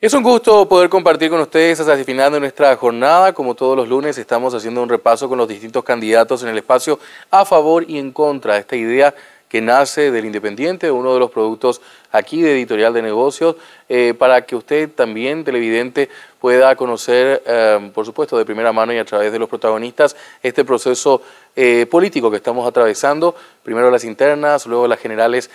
Es un gusto poder compartir con ustedes hasta el final de nuestra jornada. Como todos los lunes, estamos haciendo un repaso con los distintos candidatos en el espacio a favor y en contra de esta idea que nace del Independiente, uno de los productos aquí de Editorial de Negocios, para que usted también, televidente, pueda conocer, por supuesto, de primera mano y a través de los protagonistas, este proceso político que estamos atravesando, primero las internas, luego las generales,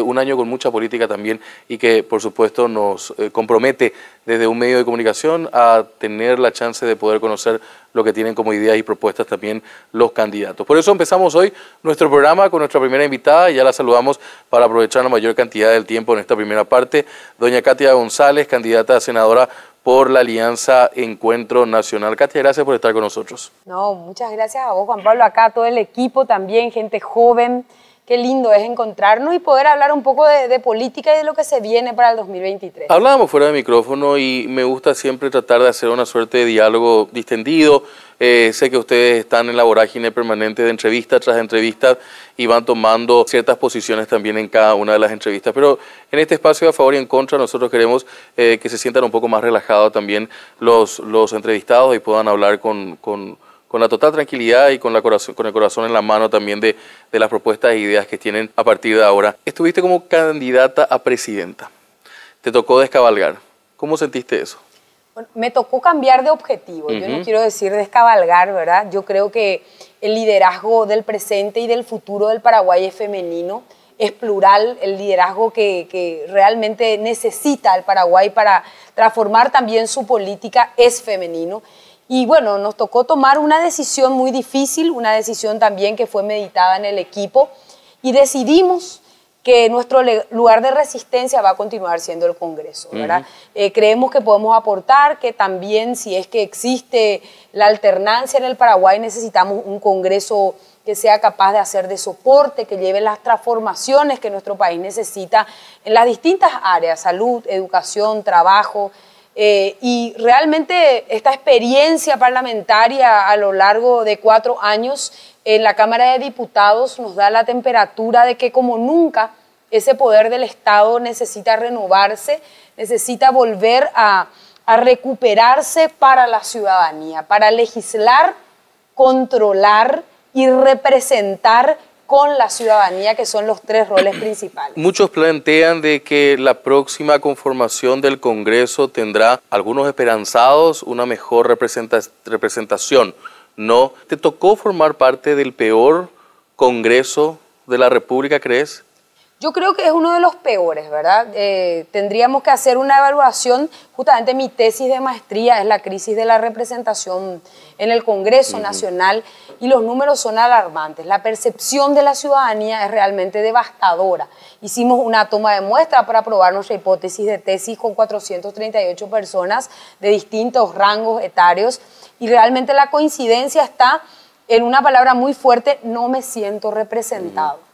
un año con mucha política también y que, por supuesto, nos compromete desde un medio de comunicación a tener la chance de poder conocer lo que tienen como ideas y propuestas también los candidatos. Por eso empezamos hoy nuestro programa con nuestra primera invitada y ya la saludamos para aprovechar la mayor cantidad del tiempo en esta primera parte, doña Katia González, candidata a senadora por la Alianza Encuentro Nacional. Katia, gracias por estar con nosotros. No, muchas gracias a vos, Juan Pablo, acá a todo el equipo también, gente joven. Qué lindo es encontrarnos y poder hablar un poco de política y de lo que se viene para el 2023. Hablábamos fuera de micrófono y me gusta siempre tratar de hacer una suerte de diálogo distendido. Sé que ustedes están en la vorágine permanente de entrevista tras entrevista y van tomando ciertas posiciones también en cada una de las entrevistas. Pero en este espacio de a favor y en contra nosotros queremos que se sientan un poco más relajados también los entrevistados y puedan hablar con la total tranquilidad y con el corazón en la mano también de las propuestas e ideas que tienen a partir de ahora. Estuviste como candidata a presidenta, te tocó descabalgar. ¿Cómo sentiste eso? Bueno, me tocó cambiar de objetivo, yo no quiero decir descabalgar, ¿verdad? Yo creo que el liderazgo del presente y del futuro del Paraguay es femenino, es plural, el liderazgo que realmente necesita el Paraguay para transformar también su política es femenino. Y bueno, nos tocó tomar una decisión muy difícil, una decisión también que fue meditada en el equipo y decidimos que nuestro lugar de resistencia va a continuar siendo el Congreso, ¿verdad? Creemos que podemos aportar, que también si es que existe la alternancia en el Paraguay necesitamos un Congreso que sea capaz de hacer de soporte, que lleve las transformaciones que nuestro país necesita en las distintas áreas, salud, educación, trabajo. Y realmente esta experiencia parlamentaria a lo largo de 4 años en la Cámara de Diputados nos da la temperatura de que como nunca ese poder del Estado necesita renovarse, necesita volver a recuperarse para la ciudadanía, para legislar, controlar y representar con la ciudadanía, que son los 3 roles principales. Muchos plantean de que la próxima conformación del Congreso tendrá, algunos esperanzados, una mejor representación. ¿No te tocó formar parte del peor Congreso de la República, crees? Yo creo que es uno de los peores, ¿verdad? Tendríamos que hacer una evaluación. Justamente mi tesis de maestría es la crisis de la representación en el Congreso Nacional y los números son alarmantes. La percepción de la ciudadanía es realmente devastadora. Hicimos una toma de muestra para probar nuestra hipótesis de tesis con 438 personas de distintos rangos etarios y realmente la coincidencia está en una palabra muy fuerte: no me siento representado.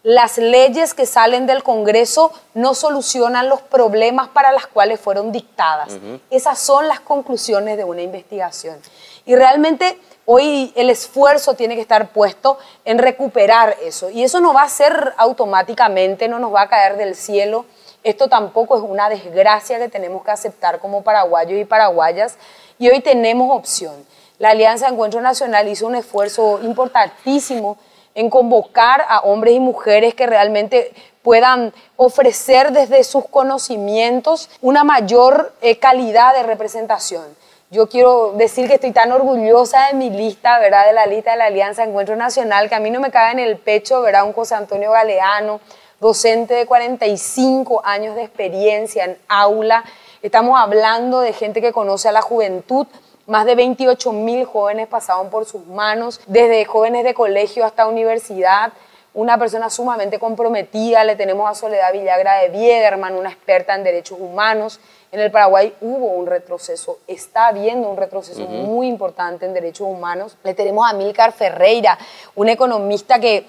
Las leyes que salen del Congreso no solucionan los problemas para los cuales fueron dictadas. Esas son las conclusiones de una investigación. Y realmente hoy el esfuerzo tiene que estar puesto en recuperar eso. Y eso no va a ser automáticamente, no nos va a caer del cielo. Esto tampoco es una desgracia que tenemos que aceptar como paraguayos y paraguayas. Y hoy tenemos opción. La Alianza Encuentro Nacional hizo un esfuerzo importantísimo en convocar a hombres y mujeres que realmente puedan ofrecer desde sus conocimientos una mayor calidad de representación. Yo quiero decir que estoy tan orgullosa de mi lista, ¿verdad? De la lista de la Alianza Encuentro Nacional, que a mí no me cabe en el pecho, ¿verdad? Un José Antonio Galeano, docente de 45 años de experiencia en aula. Estamos hablando de gente que conoce a la juventud. Más de 28.000 jóvenes pasaron por sus manos, desde jóvenes de colegio hasta universidad. Una persona sumamente comprometida. Le tenemos a Soledad Villagra de Biederman, una experta en derechos humanos. En el Paraguay hubo un retroceso, está habiendo un retroceso muy importante en derechos humanos. Le tenemos a Amílcar Ferreira, un economista que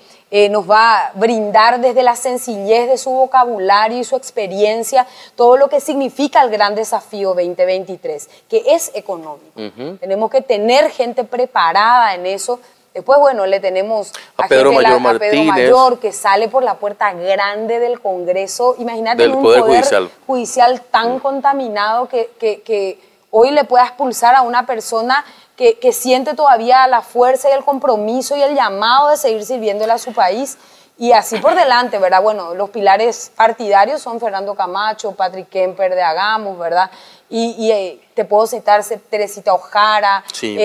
nos va a brindar desde la sencillez de su vocabulario y su experiencia todo lo que significa el gran desafío 2023, que es económico. Tenemos que tener gente preparada en eso Después, bueno, le tenemos a Pedro gente, Mayor a Pedro Martínez, Mayor, que sale por la puerta grande del Congreso. Imagínate del un Poder Judicial tan contaminado que hoy le pueda expulsar a una persona que siente todavía la fuerza y el compromiso y el llamado de seguir sirviéndole a su país. Y así por delante, ¿verdad? Bueno, los pilares partidarios son Fernando Camacho, Patrick Kemper de Hagamos, ¿verdad? Y te puedo citar Teresita Ojara, sí.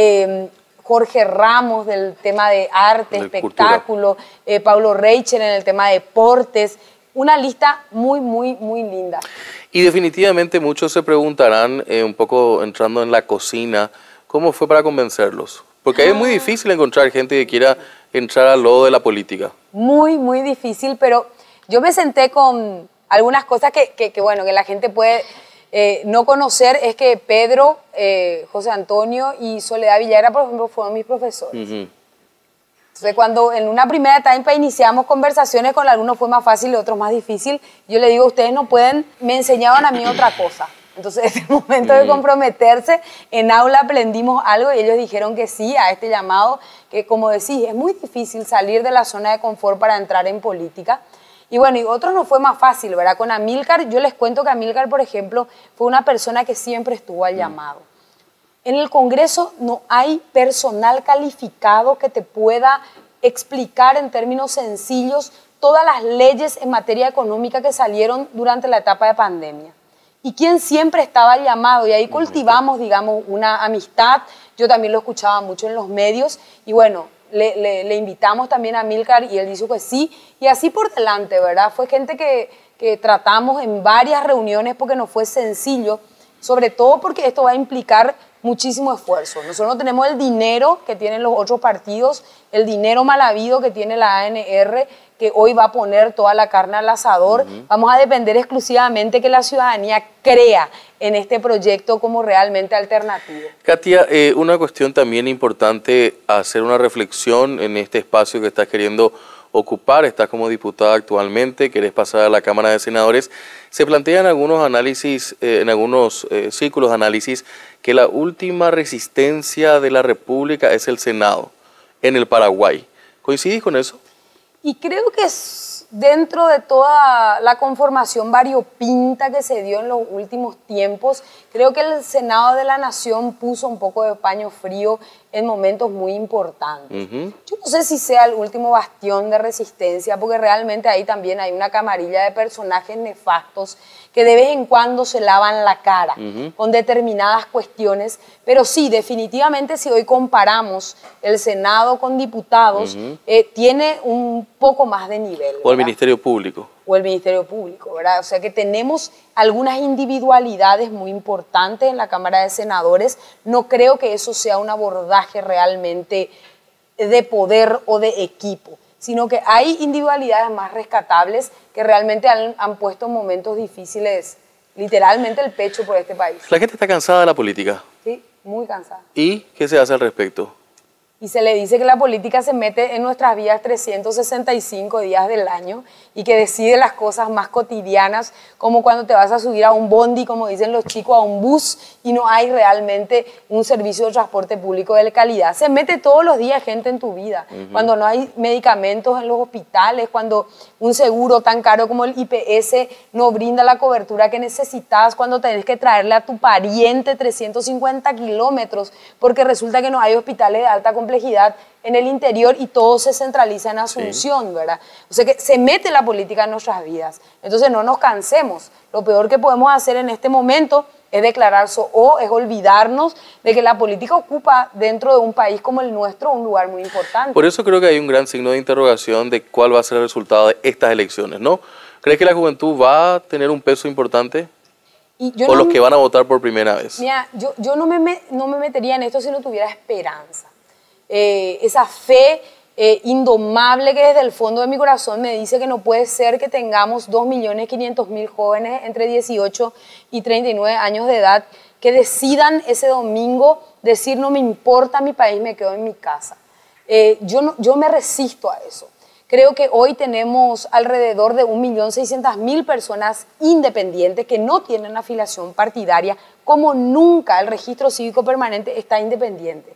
Jorge Ramos del tema de arte, espectáculo, Paulo Reichel en el tema de deportes. Una lista muy, muy, muy linda. Y definitivamente muchos se preguntarán, un poco entrando en la cocina, ¿cómo fue para convencerlos? Porque es muy difícil encontrar gente que quiera entrar al lodo de la política. Muy, muy difícil, pero yo me senté con algunas cosas que bueno, que la gente puede no conocer. Es que Pedro, José Antonio y Soledad Villagra, por ejemplo, fueron mis profesores. Entonces, cuando en una primera etapa iniciamos conversaciones, con algunos fue más fácil y otros más difícil, yo le digo, ustedes no pueden, me enseñaban a mí otra cosa. Entonces, es el momento de comprometerse. En aula aprendimos algo y ellos dijeron que sí a este llamado, que como decís, es muy difícil salir de la zona de confort para entrar en política. Y bueno, y otros no fue más fácil, ¿verdad? Con Amílcar, yo les cuento que Amílcar, por ejemplo, fue una persona que siempre estuvo al llamado. En el Congreso no hay personal calificado que te pueda explicar en términos sencillos todas las leyes en materia económica que salieron durante la etapa de pandemia. Y quien siempre estaba al llamado, y ahí cultivamos, digamos, una amistad. Yo también lo escuchaba mucho en los medios, y bueno, le invitamos también a Amílcar y él dijo que sí, y así por delante, ¿verdad? Fue gente que tratamos en varias reuniones porque no fue sencillo, sobre todo porque esto va a implicar muchísimo esfuerzo. Nosotros no tenemos el dinero que tienen los otros partidos, el dinero mal habido que tiene la ANR, que hoy va a poner toda la carne al asador. Vamos a depender exclusivamente que la ciudadanía crea en este proyecto como realmente alternativo. Katia, una cuestión también importante, hacer una reflexión en este espacio que estás queriendo ocupar. Estás como diputada actualmente, querés pasar a la Cámara de Senadores. Se plantean algunos análisis, en algunos círculos de análisis, que la última resistencia de la República es el Senado, en el Paraguay. ¿Coincidís con eso? Y creo que dentro de toda la conformación variopinta que se dio en los últimos tiempos, creo que el Senado de la Nación puso un poco de paño frío en momentos muy importantes. Yo no sé si sea el último bastión de resistencia, porque realmente ahí también hay una camarilla de personajes nefastos que de vez en cuando se lavan la cara con determinadas cuestiones, pero sí, definitivamente si hoy comparamos el Senado con diputados, tiene un poco más de nivel. O el Ministerio Público. O el Ministerio Público, ¿verdad? O sea que tenemos algunas individualidades muy importantes en la Cámara de Senadores. No creo que eso sea un abordaje realmente de poder o de equipo, sino que hay individualidades más rescatables que realmente han puesto en momentos difíciles literalmente el pecho por este país. La gente está cansada de la política. Sí, muy cansada. ¿Y qué se hace al respecto? Y se le dice que la política se mete en nuestras vidas 365 días del año y que decide las cosas más cotidianas, como cuando te vas a subir a un bondi, como dicen los chicos, a un bus, y no hay realmente un servicio de transporte público de calidad. Se mete todos los días gente en tu vida, cuando no hay medicamentos en los hospitales, cuando un seguro tan caro como el IPS no brinda la cobertura que necesitas, cuando tenés que traerle a tu pariente 350 kilómetros, porque resulta que no hay hospitales de alta complejidad en el interior y todo se centraliza en Asunción, ¿verdad? O sea que se mete la política en nuestras vidas. Entonces no nos cansemos. Lo peor que podemos hacer en este momento es declararse o es olvidarnos de que la política ocupa dentro de un país como el nuestro un lugar muy importante. Por eso creo que hay un gran signo de interrogación de cuál va a ser el resultado de estas elecciones, ¿no? ¿Crees que la juventud va a tener un peso importante? ¿O los que van a votar por primera vez? Mira, yo no me metería en esto si no tuviera esperanza. Esa fe indomable que desde el fondo de mi corazón me dice que no puede ser que tengamos 2.500.000 jóvenes entre 18 y 39 años de edad que decidan ese domingo decir no me importa mi país, me quedo en mi casa. Yo me resisto a eso. Creo que hoy tenemos alrededor de 1.600.000 personas independientes que no tienen afiliación partidaria, como nunca el registro cívico permanente está independiente.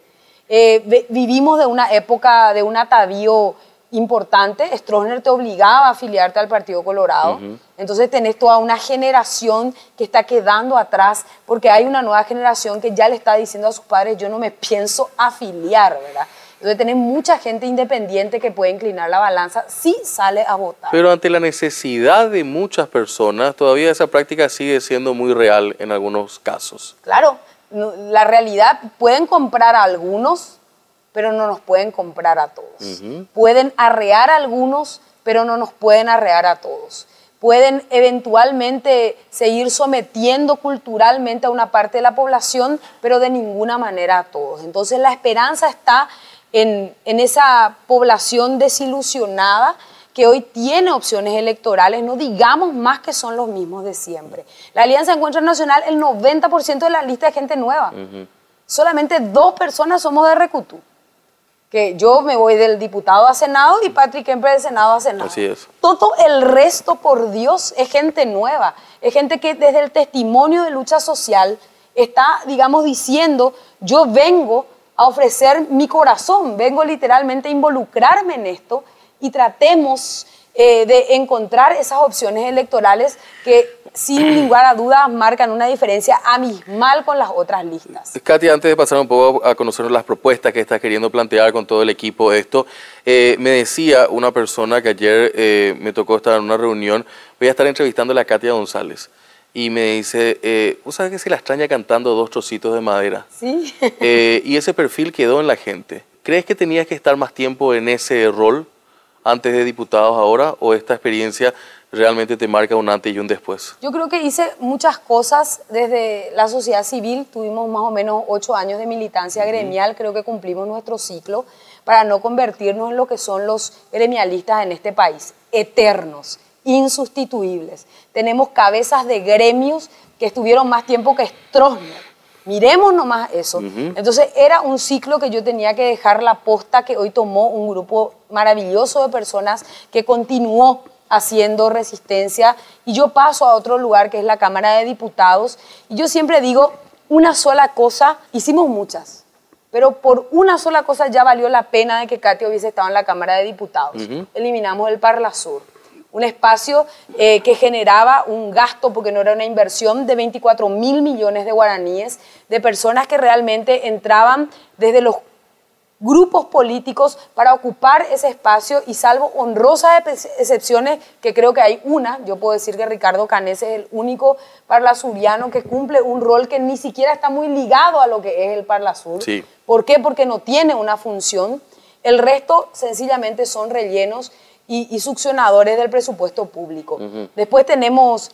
Vivimos de una época de un atavío importante. Stroessner te obligaba a afiliarte al Partido Colorado. Entonces tenés toda una generación que está quedando atrás porque hay una nueva generación que ya le está diciendo a sus padres, yo no me pienso afiliar, ¿verdad? Entonces tenés mucha gente independiente que puede inclinar la balanza si sale a votar. Pero ante la necesidad de muchas personas, todavía esa práctica sigue siendo muy real en algunos casos. Claro, la realidad, pueden comprar a algunos, pero no nos pueden comprar a todos. Pueden arrear a algunos, pero no nos pueden arrear a todos. Pueden eventualmente seguir sometiendo culturalmente a una parte de la población, pero de ninguna manera a todos. Entonces la esperanza está en esa población desilusionada que hoy tiene opciones electorales, no digamos más que son los mismos de siempre. La Alianza Encuentro Nacional, el 90% de la lista es gente nueva. Solamente 2 personas somos de Recutú. Que yo me voy del diputado a Senado y Patrick Kemper del Senado a Senado. Así es. Todo el resto, por Dios, es gente nueva. Es gente que desde el testimonio de lucha social está, digamos, diciendo, yo vengo a ofrecer mi corazón, vengo literalmente a involucrarme en esto y tratemos de encontrar esas opciones electorales que sin lugar a dudas marcan una diferencia abismal con las otras listas. Katia, antes de pasar un poco a conocer las propuestas que estás queriendo plantear con todo el equipo esto, me decía una persona que ayer me tocó estar en una reunión, voy a estar entrevistando a Katia González, y me dice, ¿vos sabés que se la extraña cantando 2 trocitos de madera? Sí. Y ese perfil quedó en la gente. ¿Crees que tenías que estar más tiempo en ese rol antes de diputados ahora, o esta experiencia realmente te marca un antes y un después? Yo creo que hice muchas cosas desde la sociedad civil, tuvimos más o menos 8 años de militancia gremial, creo que cumplimos nuestro ciclo para no convertirnos en lo que son los gremialistas en este país, eternos, insustituibles. Tenemos cabezas de gremios que estuvieron más tiempo que Stroessner. Miremos nomás eso. Entonces era un ciclo que yo tenía que dejar la posta que hoy tomó un grupo maravilloso de personas que continuó haciendo resistencia y yo paso a otro lugar que es la Cámara de Diputados y yo siempre digo, una sola cosa, hicimos muchas, pero por una sola cosa ya valió la pena de que Katia hubiese estado en la Cámara de Diputados. Eliminamos el Parlasur. Un espacio que generaba un gasto, porque no era una inversión, de 24.000 millones de guaraníes, de personas que realmente entraban desde los grupos políticos para ocupar ese espacio y salvo honrosas excepciones, que creo que hay una, yo puedo decir que Ricardo Canés es el único parlasuriano que cumple un rol que ni siquiera está muy ligado a lo que es el Parlasur. Sí. ¿Por qué? Porque no tiene una función. El resto sencillamente son rellenos y succionadores del presupuesto público. Después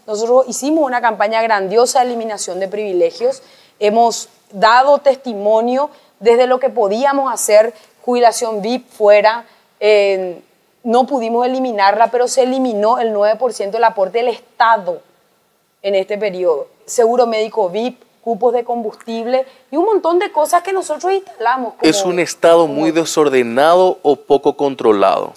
nosotros hicimos una campaña grandiosa de eliminación de privilegios, hemos dado testimonio desde lo que podíamos hacer, jubilación VIP fuera, no pudimos eliminarla, pero se eliminó el 9% del aporte del Estado en este periodo. Seguro médico VIP, cupos de combustible y un montón de cosas que nosotros instalamos. ¿Es un Estado muy desordenado o poco controlado?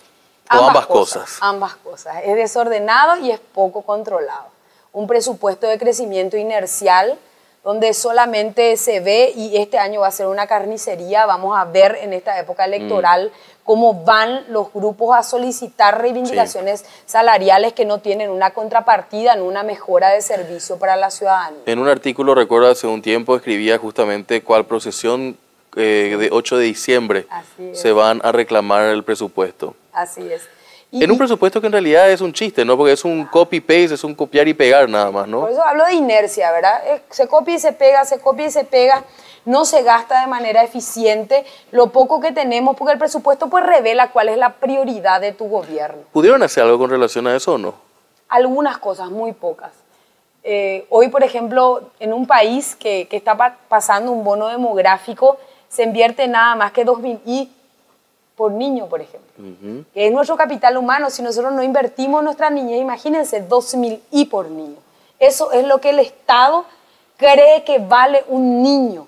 ¿O ambas cosas? Ambas cosas. Es desordenado y es poco controlado. Un presupuesto de crecimiento inercial donde solamente se ve, y este año va a ser una carnicería, vamos a ver en esta época electoral cómo van los grupos a solicitar reivindicaciones salariales que no tienen una contrapartida en una mejora de servicio para la ciudadanía. En un artículo, recuerdo, hace un tiempo escribía justamente cuál procesión de 8 de diciembre se van a reclamar el presupuesto. Así es. En un presupuesto que en realidad es un chiste, ¿no? Porque es un copy-paste, es un copiar y pegar nada más, ¿no? Por eso hablo de inercia, ¿verdad? Se copia y se pega, se copia y se pega, no se gasta de manera eficiente lo poco que tenemos, porque el presupuesto pues revela cuál es la prioridad de tu gobierno. ¿Pudieron hacer algo con relación a eso o no? Algunas cosas, muy pocas. Hoy, por ejemplo, en un país que está pasando un bono demográfico, se invierte nada más que 2.000 y por niño, por ejemplo, que es nuestro capital humano. Si nosotros no invertimos en nuestra niñez, imagínense, 12.000 y por niño. Eso es lo que el Estado cree que vale un niño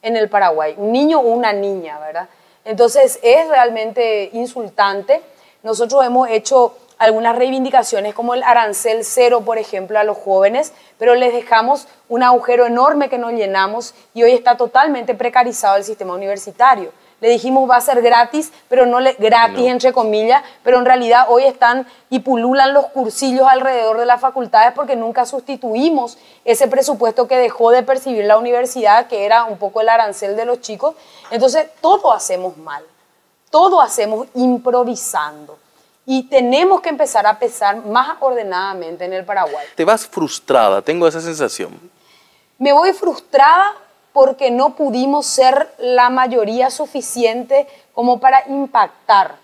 en el Paraguay, un niño o una niña, ¿verdad? Entonces es realmente insultante. Nosotros hemos hecho algunas reivindicaciones como el arancel cero, por ejemplo, a los jóvenes, pero les dejamos un agujero enorme que no llenamos y hoy está totalmente precarizado el sistema universitario. Le dijimos va a ser gratis, pero gratis entre comillas, pero en realidad hoy están y pululan los cursillos alrededor de las facultades porque nunca sustituimos ese presupuesto que dejó de percibir la universidad, que era un poco el arancel de los chicos. Entonces, todo hacemos mal, todo hacemos improvisando. Y tenemos que empezar a pensar más ordenadamente en el Paraguay. Te vas frustrada, tengo esa sensación. Me voy frustrada porque no pudimos ser la mayoría suficiente como para impactar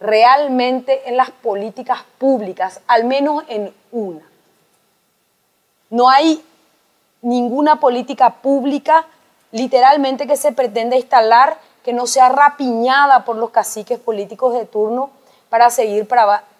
realmente en las políticas públicas, al menos en una. No hay ninguna política pública literalmente que se pretenda instalar que no sea rapiñada por los caciques políticos de turno para seguir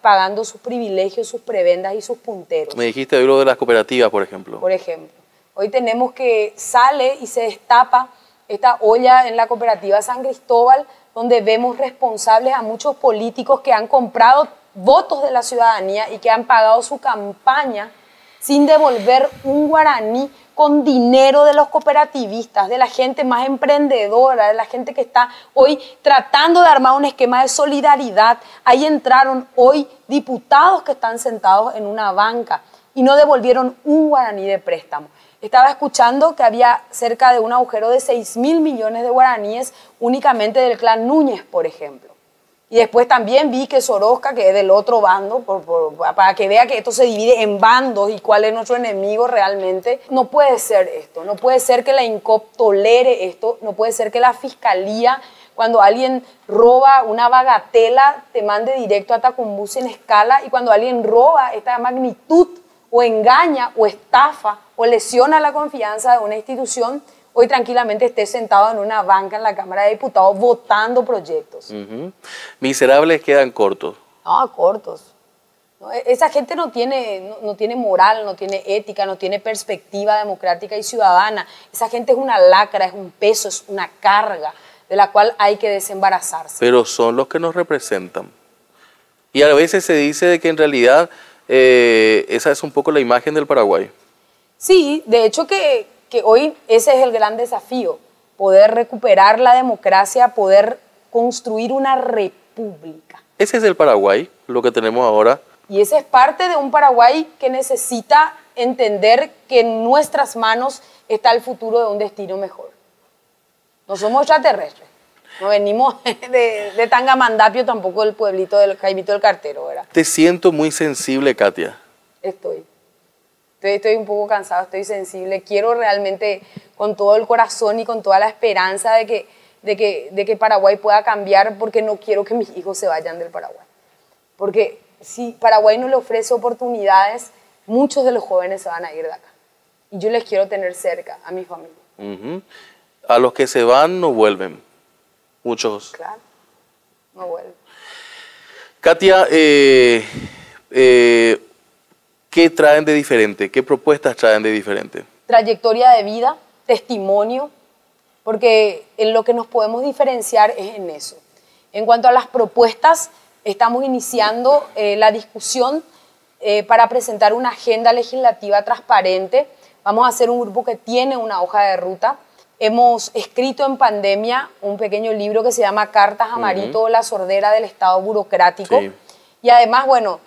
pagando sus privilegios, sus prebendas y sus punteros. Me dijiste de lo de las cooperativas, por ejemplo. Por ejemplo. Hoy tenemos que sale y se destapa esta olla en la cooperativa San Cristóbal, donde vemos responsables a muchos políticos que han comprado votos de la ciudadanía y que han pagado su campaña sin devolver un guaraní con dinero de los cooperativistas, de la gente más emprendedora, de la gente que está hoy tratando de armar un esquema de solidaridad. Ahí entraron hoy diputados que están sentados en una banca y no devolvieron un guaraní de préstamo. Estaba escuchando que había cerca de un agujero de 6.000 millones de guaraníes únicamente del clan Núñez, por ejemplo. Y después también vi que Sorosca, que es del otro bando, para que vea que esto se divide en bandos y cuál es nuestro enemigo realmente. No puede ser esto, no puede ser que la INCOP tolere esto, no puede ser que la Fiscalía, cuando alguien roba una bagatela, te mande directo a Tacumbú sin escala, y cuando alguien roba esta magnitud, o engaña, o estafa, o lesiona la confianza de una institución, hoy tranquilamente esté sentado en una banca en la Cámara de Diputados votando proyectos. Miserables quedan cortos. No, cortos. No, esa gente no tiene moral, no tiene ética, no tiene perspectiva democrática y ciudadana. Esa gente es una lacra, es un peso, es una carga de la cual hay que desembarazarse. Pero son los que nos representan. Y a veces se dice de que en realidad esa es un poco la imagen del Paraguay. Sí, de hecho que hoy ese es el gran desafío, poder recuperar la democracia, poder construir una república. Ese es el Paraguay, lo que tenemos ahora. Y ese es parte de un Paraguay que necesita entender que en nuestras manos está el futuro de un destino mejor. No somos extraterrestres, no venimos de Tangamandapio, tampoco del pueblito del Jaimito del Cartero, ¿verdad? Te siento muy sensible, Katia. Estoy un poco cansado, estoy sensible. Quiero realmente con todo el corazón y con toda la esperanza de que Paraguay pueda cambiar, porque no quiero que mis hijos se vayan del Paraguay. Porque si Paraguay no le ofrece oportunidades, muchos de los jóvenes se van a ir de acá. Y yo les quiero tener cerca a mi familia. A los que se van no vuelven, muchos. Claro, no vuelven. Katia, ¿qué traen de diferente? ¿Qué propuestas traen de diferente? Trayectoria de vida, testimonio, porque en lo que nos podemos diferenciar es en eso. En cuanto a las propuestas, estamos iniciando la discusión para presentar una agenda legislativa transparente. Vamos a hacer un grupo que tiene una hoja de ruta. Hemos escrito en pandemia un pequeño libro que se llama Cartas a Marito, la sordera del Estado burocrático. Sí. Y además, bueno,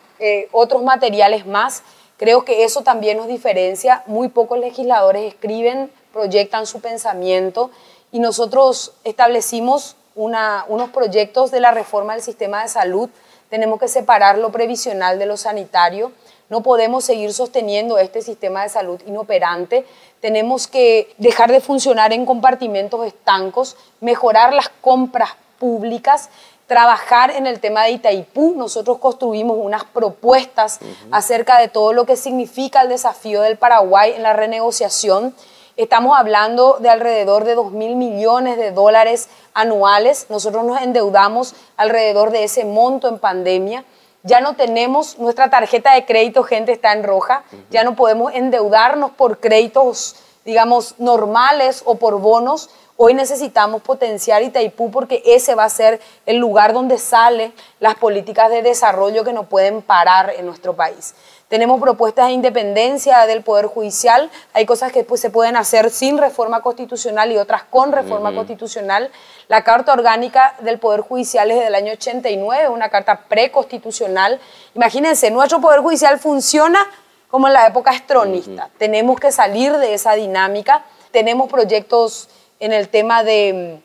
otros materiales más. Creo que eso también nos diferencia. Muy pocos legisladores escriben, proyectan su pensamiento, y nosotros establecimos unos proyectos de la reforma del sistema de salud. Tenemos que separar lo previsional de lo sanitario. No podemos seguir sosteniendo este sistema de salud inoperante. Tenemos que dejar de funcionar en compartimentos estancos, mejorar las compras públicas, trabajar en el tema de Itaipú. Nosotros construimos unas propuestas acerca de todo lo que significa el desafío del Paraguay en la renegociación. Estamos hablando de alrededor de 2.000 millones de dólares anuales. Nosotros nos endeudamos alrededor de ese monto en pandemia. Ya no tenemos, nuestra tarjeta de crédito, gente, está en roja. Ya no podemos endeudarnos por créditos, digamos, normales o por bonos. Hoy necesitamos potenciar Itaipú porque ese va a ser el lugar donde salen las políticas de desarrollo que no pueden parar en nuestro país. Tenemos propuestas de independencia del Poder Judicial, hay cosas que pues, se pueden hacer sin reforma constitucional y otras con reforma constitucional. La Carta Orgánica del Poder Judicial es del año 89, una carta preconstitucional. Imagínense, nuestro Poder Judicial funciona como en la época estronista. Tenemos que salir de esa dinámica. Tenemos proyectos en el tema de,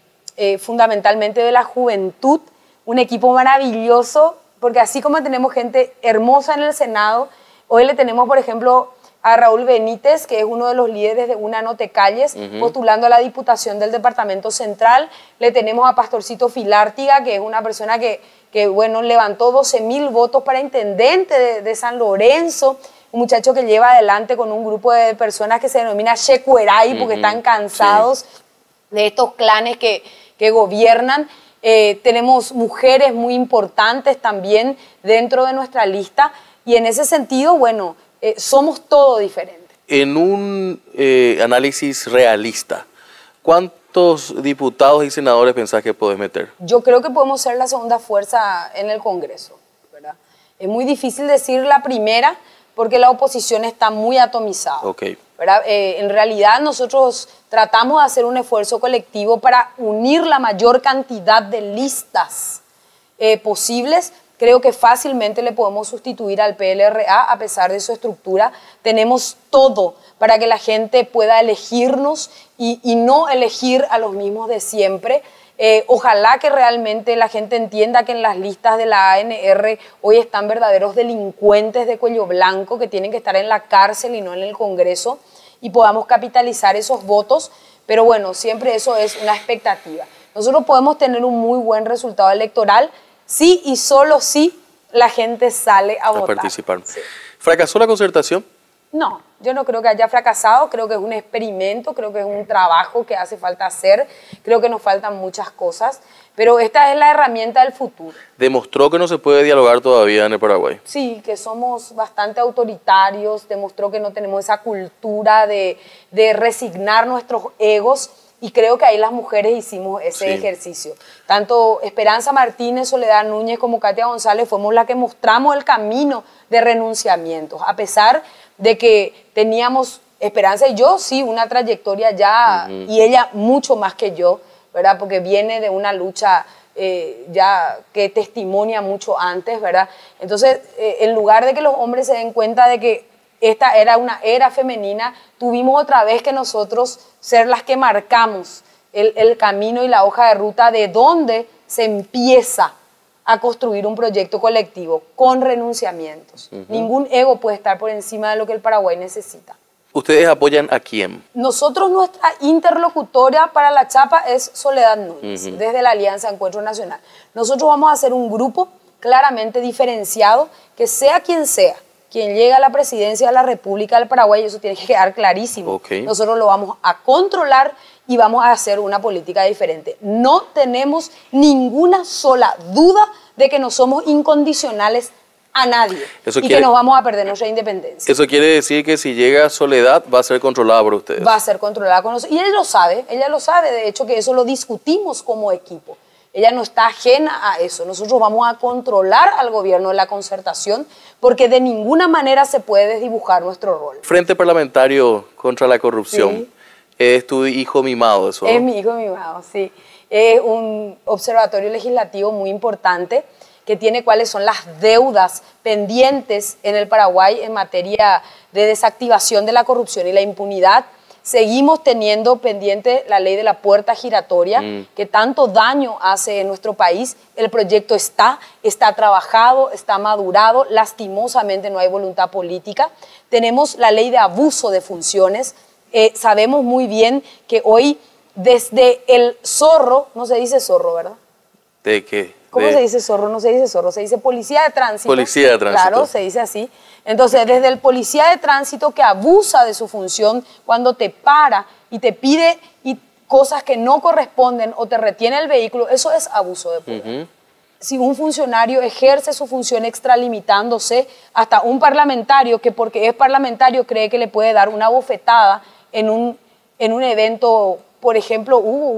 fundamentalmente de la juventud, un equipo maravilloso, porque así como tenemos gente hermosa en el Senado, hoy le tenemos, por ejemplo, a Raúl Benítez, que es uno de los líderes de Una No Te Calles, postulando a la Diputación del Departamento Central. Le tenemos a Pastorcito Filártiga, que es una persona que bueno, levantó 12.000 votos para intendente de San Lorenzo, un muchacho que lleva adelante con un grupo de personas que se denomina Checueray, porque están cansados de estos clanes que gobiernan. Tenemos mujeres muy importantes también dentro de nuestra lista, y en ese sentido, bueno, somos todo diferente. En un análisis realista, ¿cuántos diputados y senadores pensás que podés meter? Yo creo que podemos ser la segunda fuerza en el Congreso, ¿verdad? Es muy difícil decir la primera porque la oposición está muy atomizada. ¿Verdad? En realidad nosotros tratamos de hacer un esfuerzo colectivo para unir la mayor cantidad de listas posibles. Creo que fácilmente le podemos sustituir al PLRA a pesar de su estructura. Tenemos todo para que la gente pueda elegirnos y no elegir a los mismos de siempre. Ojalá que realmente la gente entienda que en las listas de la ANR hoy están verdaderos delincuentes de cuello blanco que tienen que estar en la cárcel y no en el Congreso, y podamos capitalizar esos votos, pero bueno, siempre eso es una expectativa. Nosotros podemos tener un muy buen resultado electoral sí y solo si la gente sale a votar. Participar. Sí. ¿Fracasó la concertación? No, yo no creo que haya fracasado, creo que es un experimento, creo que es un trabajo que hace falta hacer, creo que nos faltan muchas cosas, pero esta es la herramienta del futuro. ¿Demostró que no se puede dialogar todavía en el Paraguay? Sí, que somos bastante autoritarios, demostró que no tenemos esa cultura de resignar nuestros egos, y creo que ahí las mujeres hicimos ese ejercicio. Tanto Esperanza Martínez, Soledad Núñez como Katia González fuimos las que mostramos el camino de renunciamientos, a pesar de que teníamos, Esperanza y yo, sí, una trayectoria ya, y ella mucho más que yo, ¿verdad? Porque viene de una lucha ya que testimonia mucho antes, ¿verdad? Entonces, en lugar de que los hombres se den cuenta de que esta era una era femenina, tuvimos otra vez que nosotros ser las que marcamos el camino y la hoja de ruta de dónde se empieza a construir un proyecto colectivo con renunciamientos. Ningún ego puede estar por encima de lo que el Paraguay necesita. ¿Ustedes apoyan a quién? Nosotros, nuestra interlocutora para la chapa es Soledad Núñez, desde la Alianza Encuentro Nacional. Nosotros vamos a hacer un grupo claramente diferenciado, que sea quien llegue a la presidencia de la República del Paraguay, eso tiene que quedar clarísimo. Nosotros lo vamos a controlar y vamos a hacer una política diferente. No tenemos ninguna sola duda de que no somos incondicionales a nadie que nos vamos a perder nuestra independencia. Eso quiere decir que si llega Soledad va a ser controlada por ustedes. Va a ser controlada con nosotros. Y ella lo sabe, de hecho que eso lo discutimos como equipo. Ella no está ajena a eso. Nosotros vamos a controlar al gobierno de la concertación porque de ninguna manera se puede desdibujar nuestro rol. Frente Parlamentario contra la Corrupción. Es tu hijo mimado, eso. Es mi hijo mimado, sí. Es un observatorio legislativo muy importante que tiene cuáles son las deudas pendientes en el Paraguay en materia de desactivación de la corrupción y la impunidad. Seguimos teniendo pendiente la ley de la puerta giratoria, que tanto daño hace en nuestro país. El proyecto está trabajado, está madurado, lastimosamente no hay voluntad política. Tenemos la ley de abuso de funciones. Sabemos muy bien que hoy, desde el zorro, no se dice zorro, ¿verdad? ¿De qué? ¿Cómo se dice zorro? No se dice zorro, se dice policía de tránsito. Policía de tránsito. Claro, se dice así. Entonces, desde el policía de tránsito que abusa de su función cuando te para y te pide cosas que no corresponden o te retiene el vehículo, eso es abuso de poder. Si un funcionario ejerce su función extralimitándose, hasta un parlamentario que porque es parlamentario cree que le puede dar una bofetada en un evento por ejemplo, hubo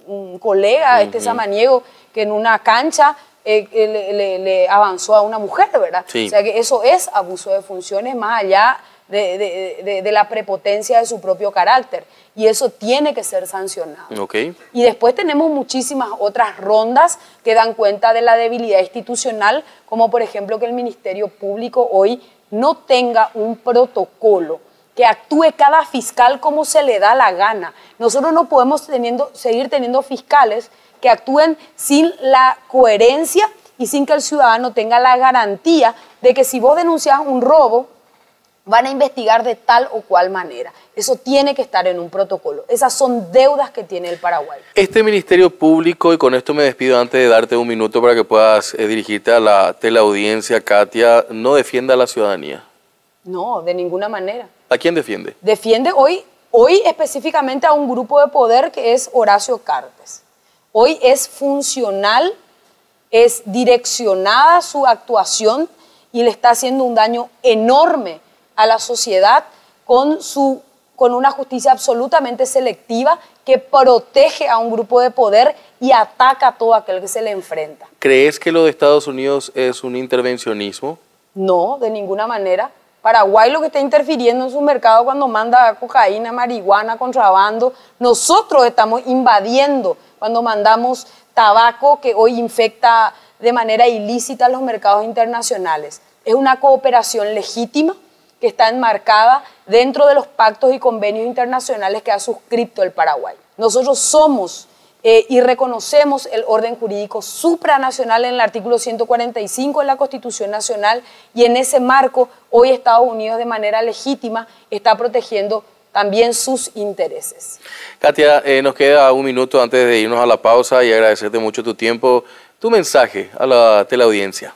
un colega, Samaniego, que en una cancha le avanzó a una mujer, ¿verdad? Sí. O sea que eso es abuso de funciones más allá de la prepotencia de su propio carácter. Y eso tiene que ser sancionado. Okay. Y después tenemos muchísimas otras rondas que dan cuenta de la debilidad institucional, como por ejemplo que el Ministerio Público hoy no tenga un protocolo, que actúe cada fiscal como se le da la gana. Nosotros no podemos seguir teniendo fiscales que actúen sin la coherencia y sin que el ciudadano tenga la garantía de que si vos denuncias un robo, van a investigar de tal o cual manera. Eso tiene que estar en un protocolo. Esas son deudas que tiene el Paraguay. Este Ministerio Público, y con esto me despido antes de darte un minuto para que puedas dirigirte a la teleaudiencia, Katia, no defiende a la ciudadanía. No, de ninguna manera. ¿A quién defiende? Defiende hoy específicamente a un grupo de poder que es Horacio Cartes. Hoy es funcional, es direccionada su actuación y le está haciendo un daño enorme a la sociedad con una justicia absolutamente selectiva que protege a un grupo de poder y ataca a todo aquel que se le enfrenta. ¿Crees que lo de Estados Unidos es un intervencionismo? No, de ninguna manera. Paraguay lo que está interfiriendo en su mercado cuando manda cocaína, marihuana, contrabando. Nosotros estamos invadiendo cuando mandamos tabaco que hoy infecta de manera ilícita los mercados internacionales. Es una cooperación legítima que está enmarcada dentro de los pactos y convenios internacionales que ha suscrito el Paraguay. Nosotros somos y reconocemos el orden jurídico supranacional en el artículo 145 de la Constitución Nacional y en ese marco hoy Estados Unidos de manera legítima está protegiendo también sus intereses. Katia, nos queda un minuto antes de irnos a la pausa y agradecerte mucho tu tiempo. Tu mensaje a la teleaudiencia.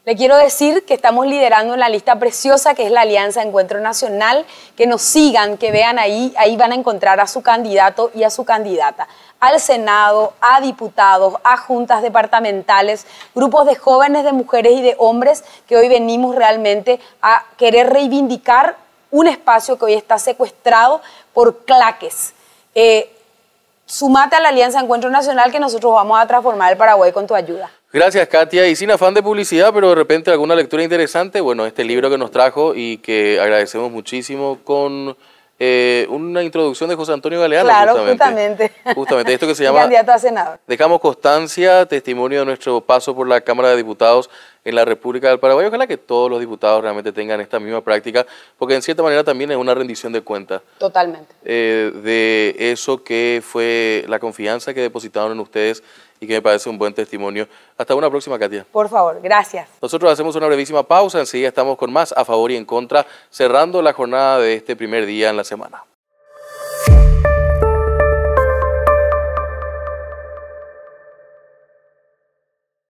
Le quiero decir que estamos liderando en la lista preciosa que es la Alianza Encuentro Nacional, que nos sigan, que vean ahí van a encontrar a su candidato y a su candidata, al Senado, a diputados, a juntas departamentales, grupos de jóvenes, de mujeres y de hombres que hoy venimos realmente a querer reivindicar un espacio que hoy está secuestrado por claques. Sumate a la Alianza Encuentro Nacional que nosotros vamos a transformar el Paraguay con tu ayuda. Gracias, Katia, y sin afán de publicidad, pero de repente alguna lectura interesante, bueno, este libro que nos trajo y que agradecemos muchísimo con una introducción de José Antonio Galeano. Claro, justamente. Esto que se llama candidato a senador. Dejamos constancia, testimonio de nuestro paso por la Cámara de Diputados en la República del Paraguay. Ojalá que todos los diputados realmente tengan esta misma práctica, porque en cierta manera también es una rendición de cuentas. Totalmente. De eso que fue la confianza que depositaron en ustedes y que me parece un buen testimonio. Hasta una próxima, Katia. Por favor, gracias. Nosotros hacemos una brevísima pausa, enseguida estamos con más A Favor y En Contra, cerrando la jornada de este primer día en la semana.